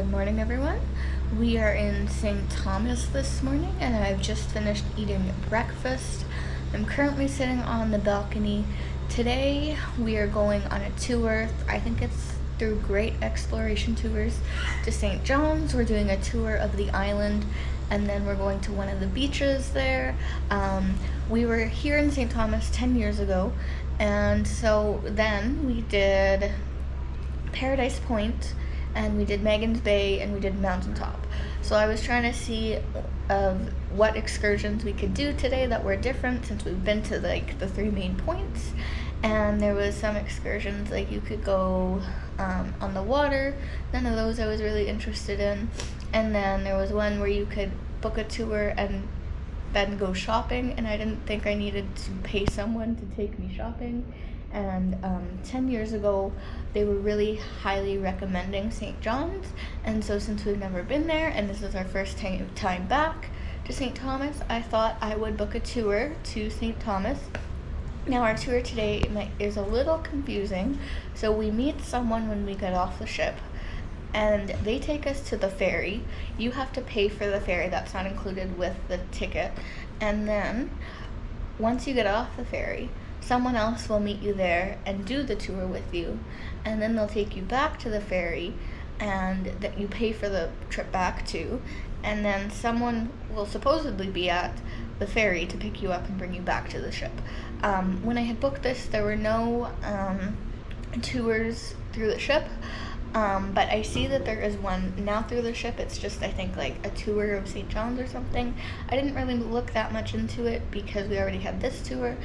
Good morning, everyone. We are in St. Thomas this morning, and I've just finished eating breakfast. I'm currently sitting on the balcony. Today, we are going on a tour. I think it's through Great Exploration Tours to St. John's. We're doing a tour of the island, and then we're going to one of the beaches there. We were here in St. Thomas 10 years ago, and so then we did Paradise Point, and we did Megan's Bay, and we did Mountaintop. So I was trying to see what excursions we could do today that were different, since we've been to like the three main points. And there was some excursions like you could go on the water. None of those I was really interested in. And then there was one where you could book a tour and then go shopping, and I didn't think I needed to pay someone to take me shopping. And 10 years ago, they were really highly recommending St. John's, and so since we've never been there, and this is our first time back to St. Thomas, I thought I would book a tour to St. Thomas. Now, our tour today is a little confusing. So we meet someone when we get off the ship, and they take us to the ferry. You have to pay for the ferry. That's not included with the ticket. And then, once you get off the ferry, someone else will meet you there and do the tour with you, and then they'll take you back to the ferry, and that you pay for the trip back too, and then someone will supposedly be at the ferry to pick you up and bring you back to the ship. When I had booked this, there were no tours through the ship, but I see that there is one now through the ship. It's just, I think, like a tour of St. John's or something. I didn't really look that much into it because we already had this tour.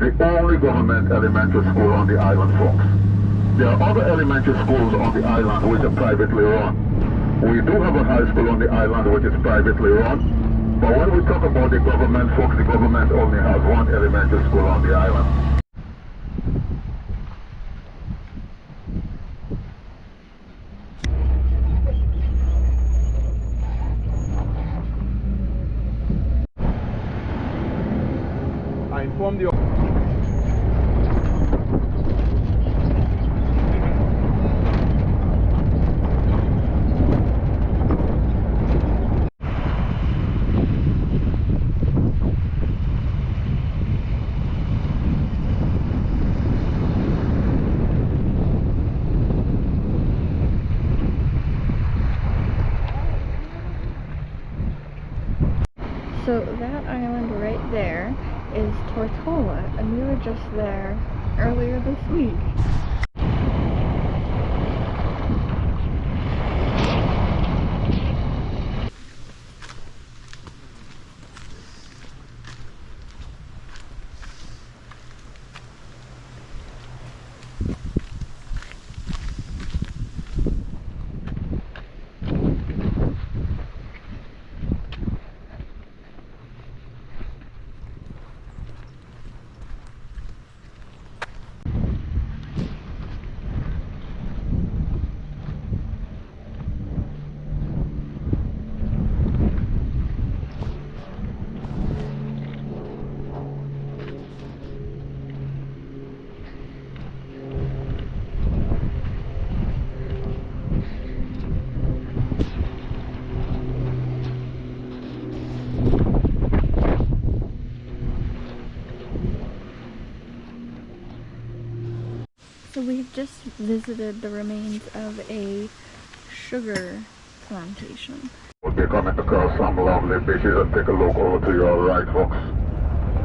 Is the only government elementary school on the island, folks. There are other elementary schools on the island which are privately run. We do have a high school on the island which is privately run, but when we talk about the government, folks, the government only has one elementary school on the island. I informed you. So that island right there is Tortola, and we were just there earlier this week. So we've just visited the remains of a sugar plantation. We'll be coming across some lovely beaches and take a look over to your right, folks.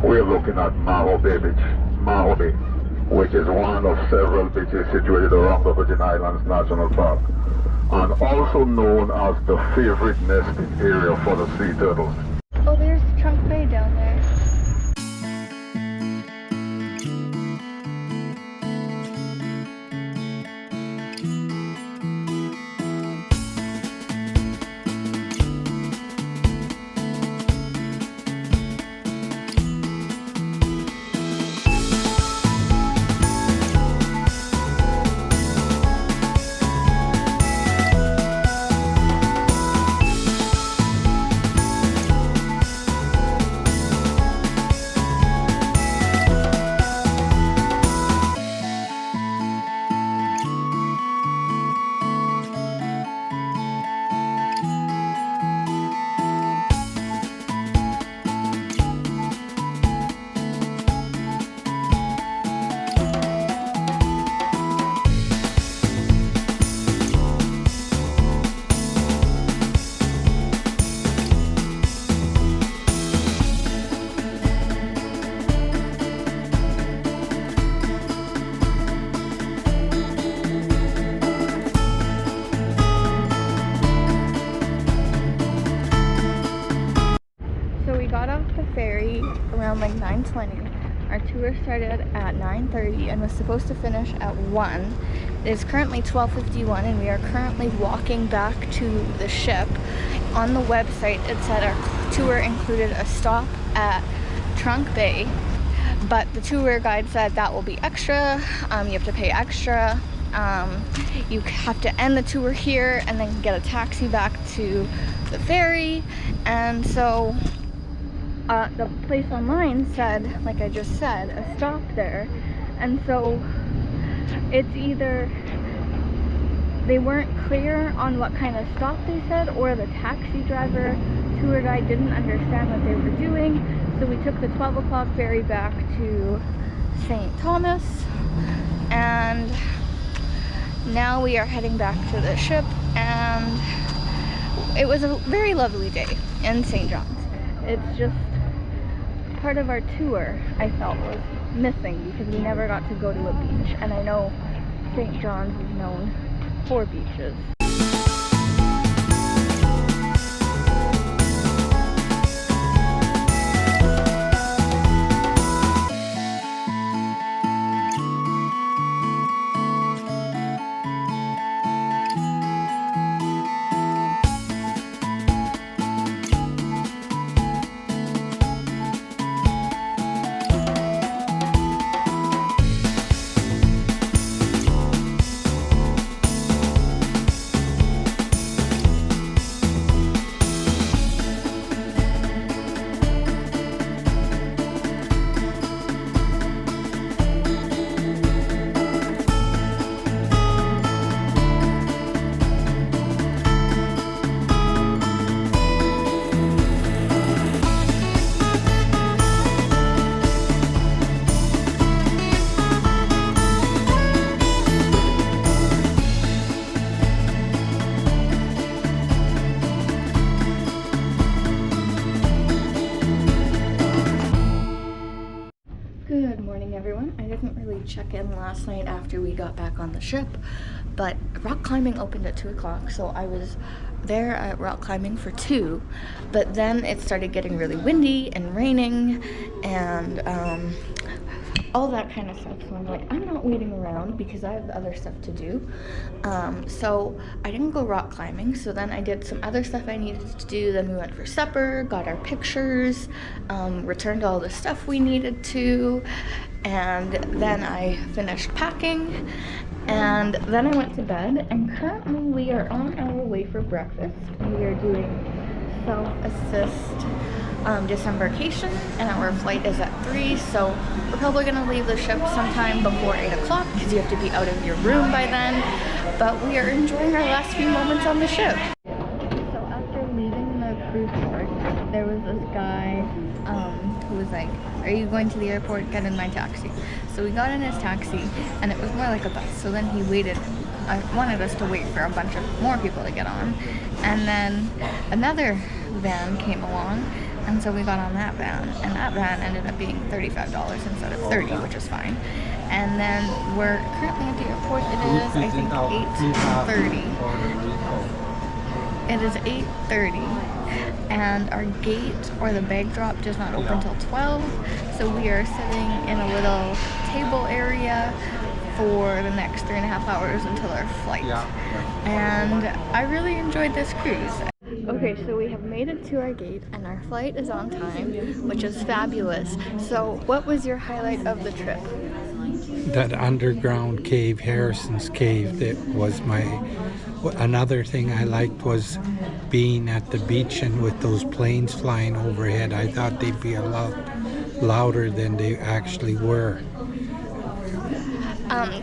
We're looking at Maho Bay Beach, Maho Bay, which is one of several beaches situated around the Virgin Islands National Park, and also known as the favorite nesting area for the sea turtles. Oh, there's Trunk Bay down there. Ferry around like 9:20. Our tour started at 9:30 and was supposed to finish at 1. It is currently 12:51 and we are currently walking back to the ship. On the website it said our tour included a stop at Trunk Bay, but the tour guide said that will be extra. You have to pay extra. You have to end the tour here and then get a taxi back to the ferry. And so the place online said, like I just said, a stop there. And so it's either they weren't clear on what kind of stop they said, or the taxi driver tour guide didn't understand what they were doing. So we took the 12 o'clock ferry back to St. Thomas, and now we are heading back to the ship. And it was a very lovely day in St. John's. It's just part of our tour I felt was missing because we never got to go to a beach, and I know St. John's is known for beaches. Good morning, everyone. I didn't really check in last night after we got back on the ship, but rock climbing opened at 2 o'clock, so I was there at rock climbing for 2, but then it started getting really windy and raining and all that kind of stuff. So I'm like, I'm not waiting around because I have other stuff to do. So I didn't go rock climbing. So then I did some other stuff I needed to do. Then we went for supper, got our pictures, returned all the stuff we needed to, and then I finished packing, and then I went to bed. And currently we are on our way for breakfast. We are doing self-assist disembarkation, and our flight is at 3, so we're probably going to leave the ship sometime before 8 o'clock because you have to be out of your room by then, but we are enjoying our last few moments on the ship. So after leaving the cruise port, there was this guy who was like, are you going to the airport? Get in my taxi. So we got in his taxi, and it was more like a bus. So then he waited. I wanted us to wait for a bunch of more people to get on. And then another van came along, and so we got on that van. And that van ended up being $35 instead of $30, which is fine. And then we're currently at the airport. It is, I think, 8:30. It is 8:30, and our gate or the bag drop does not open until 12. So we are sitting in a little table area for the next 3.5 hours until our flight. And I really enjoyed this cruise. Okay, so we have made it to our gate and our flight is on time, which is fabulous. So what was your highlight of the trip? That underground cave, Harrison's Cave, that was another thing I liked was being at the beach and with those planes flying overhead. I thought they'd be a lot louder than they actually were.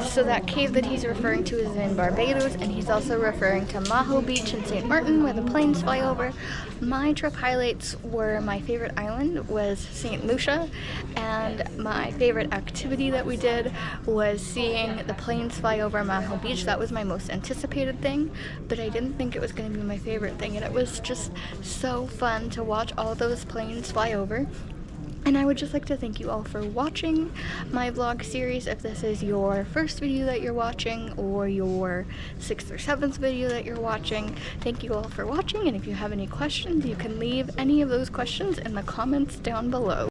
So that cave that he's referring to is in Barbados, and he's also referring to Maho Beach in St. Martin where the planes fly over. My trip highlights were my favorite island was St. Lucia, and my favorite activity that we did was seeing the planes fly over Maho Beach. That was my most anticipated thing, but I didn't think it was going to be my favorite thing, and it was just so fun to watch all those planes fly over. And I would just like to thank you all for watching my vlog series. If this is your first video that you're watching or your 6th or 7th video that you're watching, thank you all for watching. And if you have any questions, you can leave any of those questions in the comments down below.